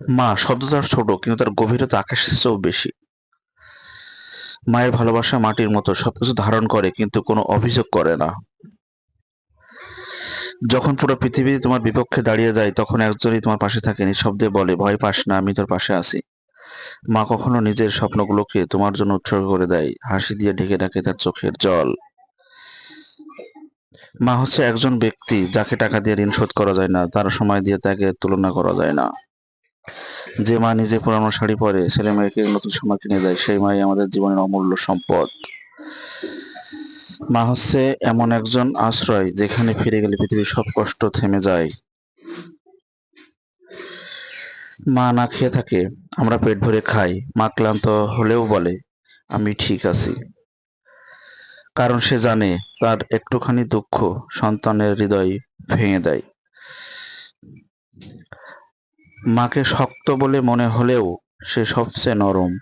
মা শব্দটা ছোট কিন্তু তার গভীরতা আকাশের চেয়েও বেশি। মায়ের ভালোবাসা মাটির মতো সবকিছু ধারণ করে কিন্তু কোনো অভিযোগ করে না। যখন পুরো পৃথিবী তোমার বিপক্ষে দাঁড়িয়ে যায় তখন একজনই তোমার পাশে থাকে, নিঃশব্দে বলে, ভয় পাস না, আমি তোর পাশে আছি। মা কখনো নিজের স্বপ্নগুলোকে তোমার জন্য উৎসর্গ করে দেয়, হাসি দিয়ে ঢেকে রাখে তার চোখের জল। মা হচ্ছে একজন ব্যক্তি যাকে টাকা দিয়ে ঋণ শোধ করা যায় না, তার সময় দিয়ে তাকে তুলনা করা যায় না। যে মা নিজে পুরানো শাড়ি পরে ছেলে মেয়েকে নতুন সময় কিনে দেয়, সেই মাই আমাদের জীবনের অমূল্য সম্পদ। মা হচ্ছে এমন একজন আশ্রয় যেখানে ফিরে গেলে পৃথিবীর সব কষ্ট থেমে যায়। মা না খেয়ে থাকে, আমরা পেট ভরে খাই। মা ক্লান্ত হলেও বলে, আমি ঠিক আছি। কারণ সে জানে তার একটুখানি দুঃখ সন্তানের হৃদয় ভেঙে দেয়। মাকে শক্ত বলে মনে হলেও সে সবচেয়ে নরম।